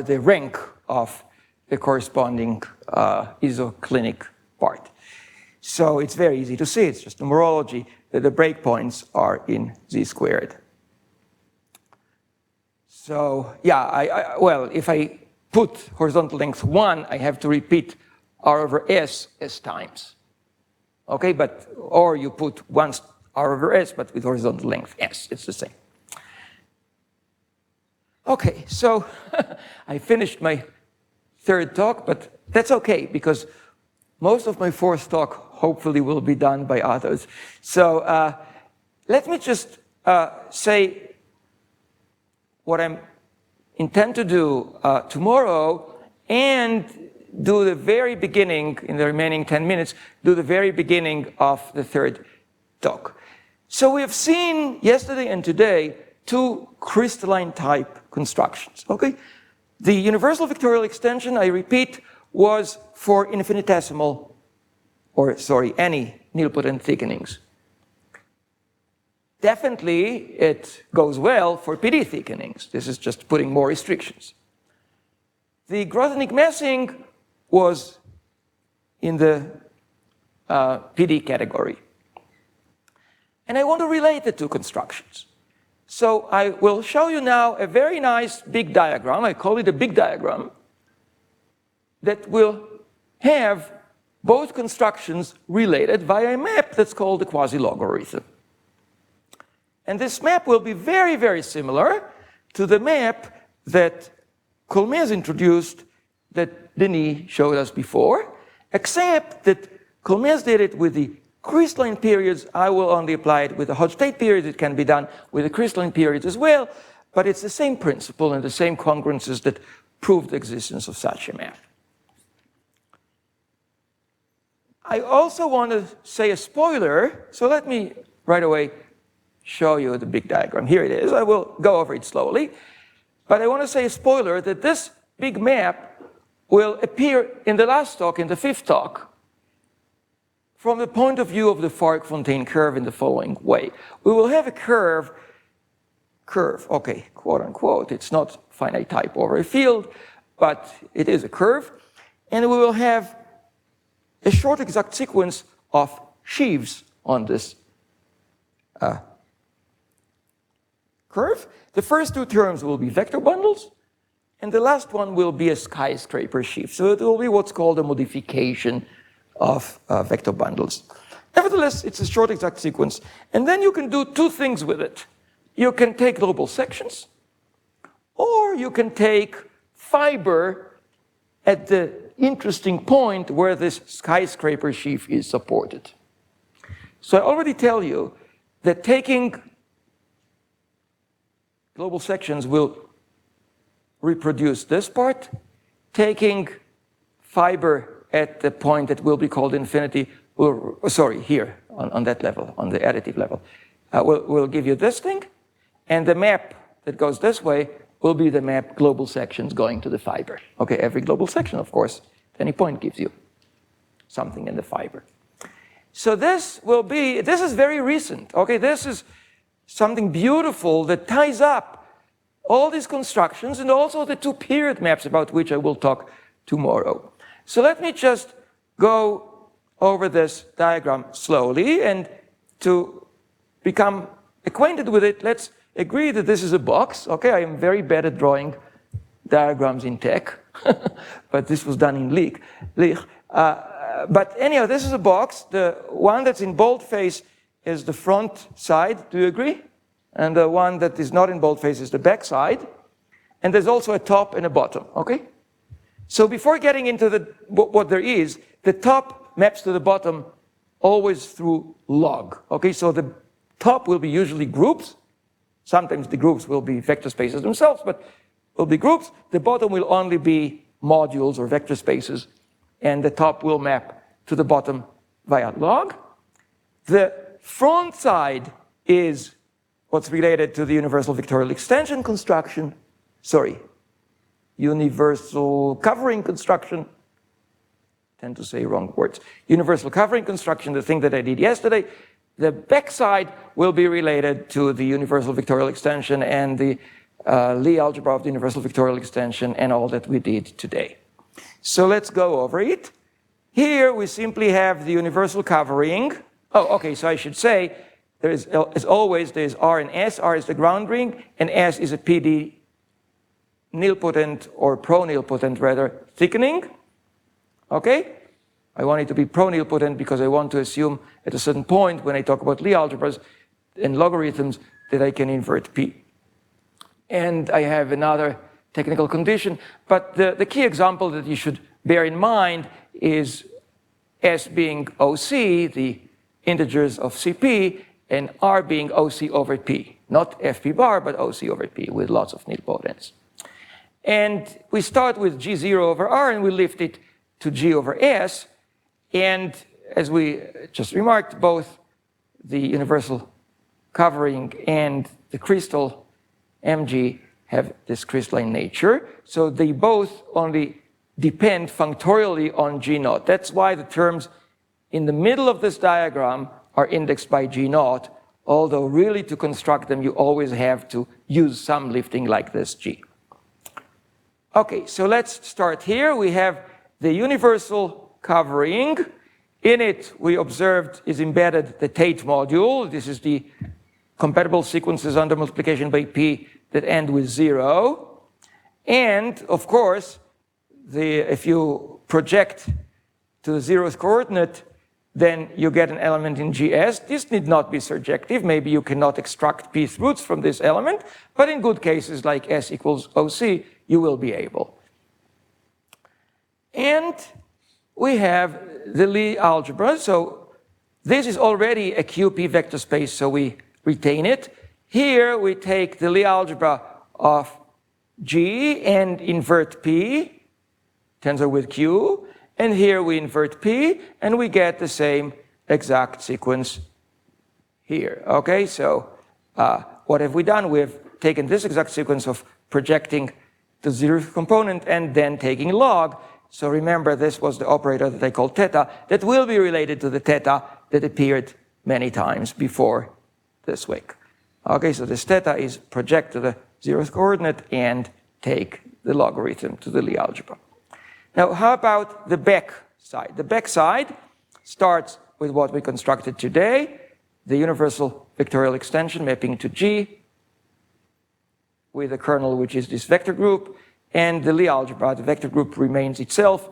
the rank of the corresponding isoclinic part. So it's very easy to see, it's just numerology, that the breakpoints are in z squared. So yeah, well, if I put horizontal length 1, I have to repeat r over s times. Okay, but, or you put once r over s, but with horizontal length s, it's the same. Okay, so I finished my third talk, but that's okay, because most of my fourth talk hopefully will be done by others. So let me just say what I intend to do tomorrow, and do the very beginning, in the remaining 10 minutes, do the very beginning of the third talk. So we have seen yesterday and today 2 crystalline type constructions, okay? The universal vectorial extension, I repeat, was for infinitesimal, or sorry, any nilpotent thickenings. Definitely, it goes well for PD thickenings. This is just putting more restrictions. The Grothendieck-Messing was in the PD category. And I want to relate the 2 constructions. So I will show you now a very nice big diagram, I call it a big diagram, that will have both constructions related via a map that's called the quasi-logarithm. And this map will be very, very similar to the map that Colmez introduced, that Denis showed us before, except that Colmez did it with the crystalline periods. I will only apply it with the Hodge-Tate periods. It can be done with the crystalline periods as well, but it's the same principle and the same congruences that prove the existence of such a map. I also want to say a spoiler, so let me right away show you the big diagram. Here it is. I will go over it slowly, but I want to say a spoiler that this big map will appear in the last talk, in the 5th talk, from the point of view of the Fark-Fontaine curve in the following way. We will have a curve, okay, quote unquote, it's not finite type over a field, but it is a curve, and we will have a short exact sequence of sheaves on this curve. The first 2 terms will be vector bundles, and the last one will be a skyscraper sheaf. So it will be what's called a modification of vector bundles. Nevertheless, it's a short exact sequence. And then you can do 2 things with it. You can take global sections, or you can take fiber at the interesting point where this skyscraper sheaf is supported. So I already tell you that taking global sections will reproduce this part. Taking fiber at the point that will be called infinity, will, sorry, here, on that level, on the additive level, will give you this thing. And the map that goes this way will be the map global sections going to the fiber. Okay, every global section, of course, at any point gives you something in the fiber. So this will be, this is very recent. Okay, this is something beautiful that ties up all these constructions and also the 2 period maps about which I will talk tomorrow. So let me just go over this diagram slowly, and to become acquainted with it, let's agree that this is a box. Okay, I am very bad at drawing diagrams in tech, but this was done in Lich. But anyhow, this is a box. The one that's in boldface is the front side. Do you agree? And the one that is not in boldface is the back side. And there's also a top and a bottom, okay? So before getting into what there is, the top maps to the bottom always through log, okay? So the top will be usually groups. Sometimes the groups will be vector spaces themselves, but will be groups. The bottom will only be modules or vector spaces, and the top will map to the bottom via log. The front side is what's related to the universal vectorial extension construction, universal covering construction, tend to say wrong words, universal covering construction, the thing that I did yesterday, the backside will be related to the universal vectorial extension and the Lie algebra of the universal vectorial extension and all that we did today. So let's go over it. Here we simply have the universal covering. Oh, okay, so I should say, there is, as always, there is R and S. R is the ground ring, and S is a PD nilpotent or pro-nilpotent rather thickening. Okay? I want it to be pro-nilpotent because I want to assume at a certain point when I talk about Lie algebras and logarithms that I can invert P. And I have another technical condition, but the key example that you should bear in mind is S being OC, the integers of CP, and R being OC over P. Not FP bar, but OC over P with lots of nilpotents. And we start with G0 over R and we lift it to G over S. And as we just remarked, both the universal covering and the crystal Mg have this crystalline nature. So they both only depend functorially on G naught. That's why the terms in the middle of this diagram are indexed by G naught, although really to construct them you always have to use some lifting like this G. Okay, so let's start here. We have the universal covering. In it we observed is embedded the Tate module. This is the compatible sequences under multiplication by P that end with 0. And of course, if you project to the 0th coordinate, then you get an element in GS. This need not be surjective. Maybe you cannot extract Pth roots from this element, but in good cases like S equals OC, you will be able. And we have the Lie algebra. So this is already a QP vector space, so we retain it. Here we take the Lie algebra of G and invert P, tensor with Q, and here we invert P, and we get the same exact sequence here. Okay, so what have we done? We've taken this exact sequence of projecting the 0th component and then taking log. So remember, this was the operator that I called theta that will be related to the theta that appeared many times before this week. Okay, so this theta is project to the 0th coordinate and take the logarithm to the Lie algebra. Now, how about the back side? The back side starts with what we constructed today, the universal vectorial extension mapping to G with a kernel which is this vector group, and the Lie algebra, the vector group remains itself.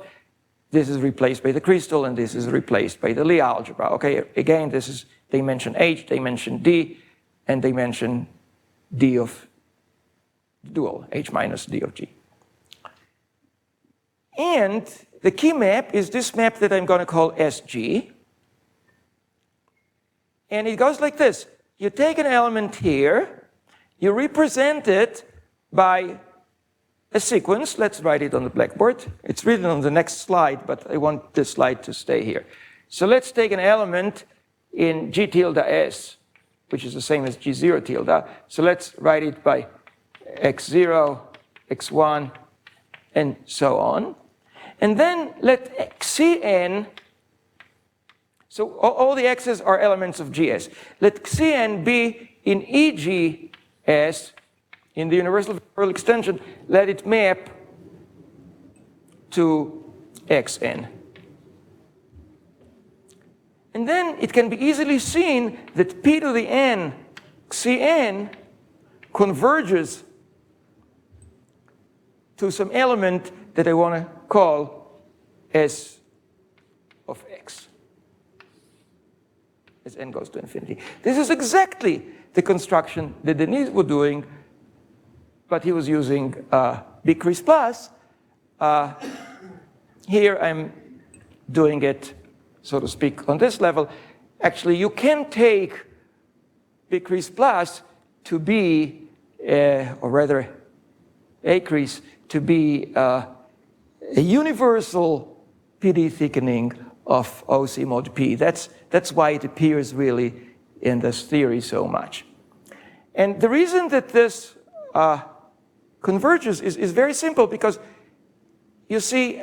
This is replaced by the crystal, and this is replaced by the Lie algebra. Okay, again, this is dimension H, dimension D, and dimension D of dual, H minus D of G. And the key map is this map that I'm going to call SG. And it goes like this. You take an element here, you represent it by a sequence. Let's write it on the blackboard. It's written on the next slide, but I want this slide to stay here. So let's take an element in G tilde S, which is the same as G0 tilde. So let's write it by X0, X1, and so on. And then let Cn, so all the x's are elements of GS. Let Cn be in EGS, in the universal vectorial extension, let it map to Xn. And then it can be easily seen that P to the n Cn converges to some element that I want to call S of X as n goes to infinity. This is exactly the construction that Denis was doing, but he was using bcris plus. Here I'm doing it, so to speak, on this level. Actually, you can take bcris plus to be, or rather acris, to be a universal PD thickening of OC mod P. That's why it appears really in this theory so much. And the reason that this converges is very simple, because you see,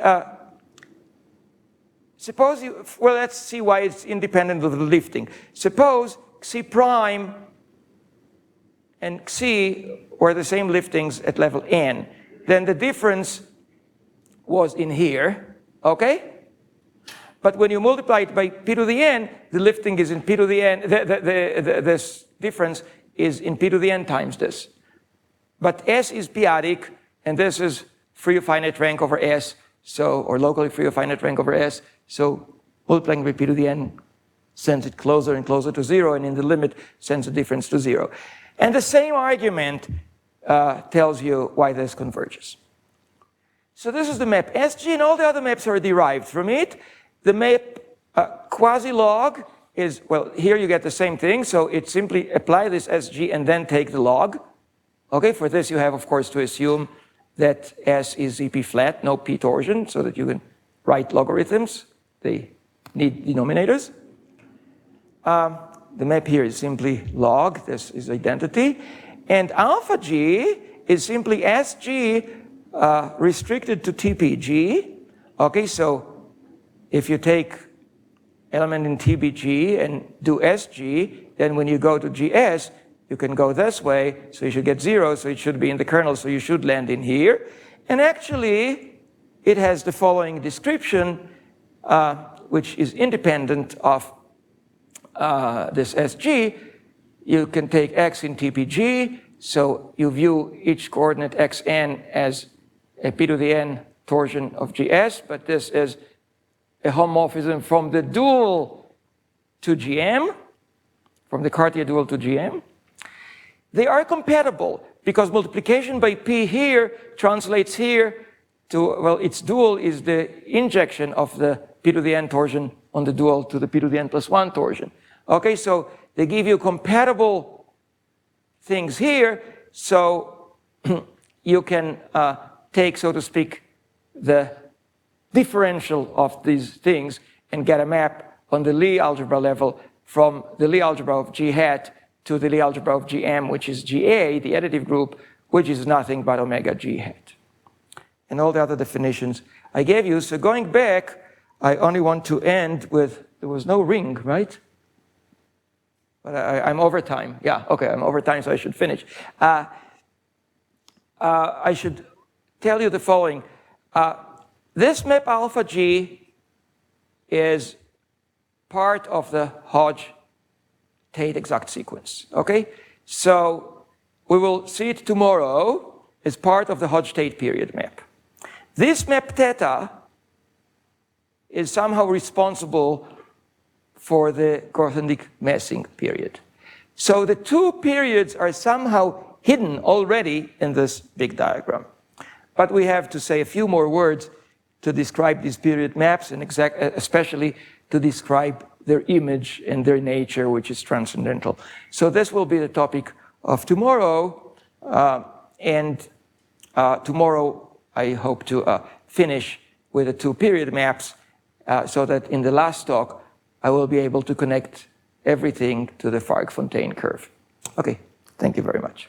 suppose you, well, let's see why it's independent of the lifting. Suppose Xi prime and Xi were the same liftings at level n. Then the difference was in here, okay? But when you multiply it by p to the n, the lifting is in p to the n, this difference is in p to the n times this. But S is p-adic, and this is free of finite rank over S, so, or locally free of finite rank over S, so multiplying by p to the n sends it closer and closer to 0, and in the limit sends the difference to 0. And the same argument tells you why this converges. So this is the map SG, and all the other maps are derived from it. The map quasi-log is, well, here you get the same thing, so it simply apply this SG and then take the log. Okay, for this you have, of course, to assume that S is EP flat, no P torsion, so that you can write logarithms. They need denominators. The map here is simply log, this is identity. And alpha G is simply SG restricted to TPG. Okay, so if you take element in TBG and do SG, then when you go to GS, you can go this way, so you should get 0, so it should be in the kernel, so you should land in here. And actually, it has the following description, which is independent of this SG. You can take X in TPG, so you view each coordinate xn as a p to the n torsion of GS, but this is a homomorphism from the dual to GM, from the Cartier dual to GM. They are compatible because multiplication by P here translates here to, well, its dual is the injection of the p to the n torsion on the dual to the p to the n plus 1 torsion. Okay, so they give you compatible things here, so you can take, so to speak, the differential of these things and get a map on the Lie algebra level from the Lie algebra of G hat to the Lie algebra of Gm, which is GA, the additive group, which is nothing but omega G hat. And all the other definitions I gave you. So going back, I only want to end with, there was no ring, right? But I'm over time. Yeah, okay, I'm over time, so I should finish. I should tell you the following. This map alpha G is part of the Hodge-Tate exact sequence, okay? So we will see it tomorrow as part of the Hodge-Tate period map. This map theta is somehow responsible for the Grothendieck-Messing period. So the two periods are somehow hidden already in this big diagram. But we have to say a few more words to describe these period maps, and especially to describe their image and their nature, which is transcendental. So this will be the topic of tomorrow, and tomorrow I hope to finish with the two period maps, so that in the last talk I will be able to connect everything to the Farg-Fontaine curve. Okay, thank you very much.